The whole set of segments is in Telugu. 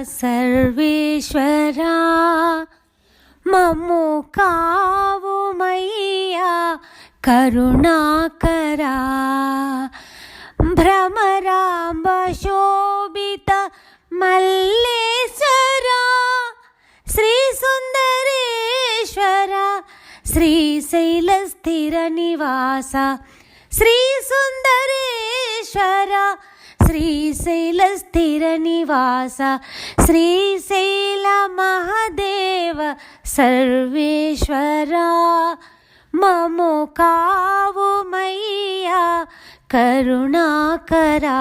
సర్వేశ్వరా మమ్ము కావుమయ్యా కరుణాకరా. భ్రమరాంబ శోభిత మల్లేశ్వరా శ్రీ సుందరేశ్వర శ్రీశైల స్థిర నివాస శ్రీ సుందరేశ్వర శ్రీశైల స్థిర నివాస శ్రీశైల మహదేవ సర్వేశ్వరా మము కావుమయ్యా కరుణాకరా.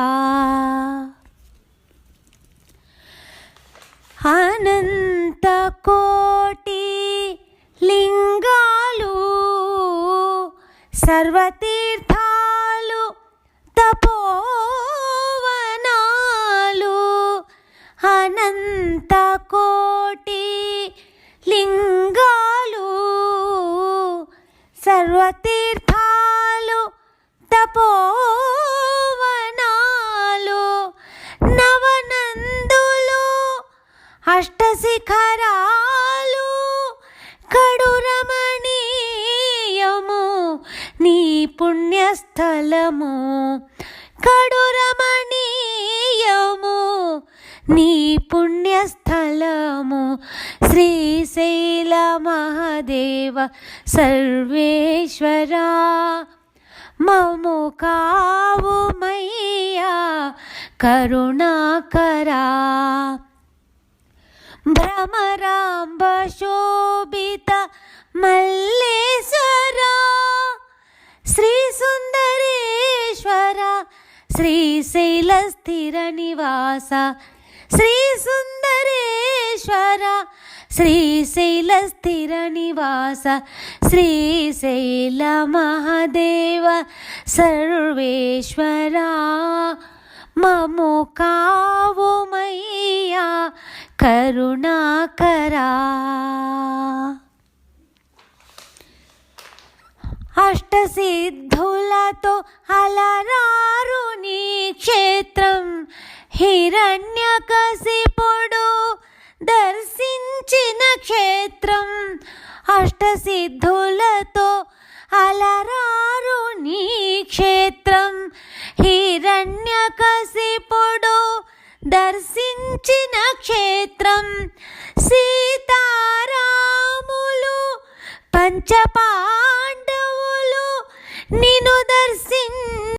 అనంత కోటి లింగాలు సర్వతీర్థాలు తపోవనాలు. అనంత కోటి లింగాలు సర్వతీర్థాలు తపోవనాలు. నవనందులు అష్టశిఖరాలు కడురమణీయము నీ పుణ్యస్థలము. కడురమణీయము నీ పుణ్యస్థలము. శ్రీశైల మహదేవ సర్వేశ్వరా మము కావుమయ్యా కరుణాకరా. భ్రమరాంబ శోభిత మల్లేశ్వరా శ్రీ సుందరేశ్వర శ్రీశైల స్థిర నివాస శ్రీ సుందరేశ్వర శ్రీశైల స్థిర నివాస శ్రీశైల మహదేవ సర్వేశ్వరా మము కావుమయ్యా కరుణాకరా. అష్టసిద్ధులతో అలరారు నీ క్షేత్రం. హిరణ్యకశిపుడు దర్శించిన క్షేత్రం. అష్టసిద్ధులతో అలరారు నీ క్షేత్రం. హిరణ్యకశిపుడు దర్శించిన క్షేత్రం. సీతారాములు పంచపా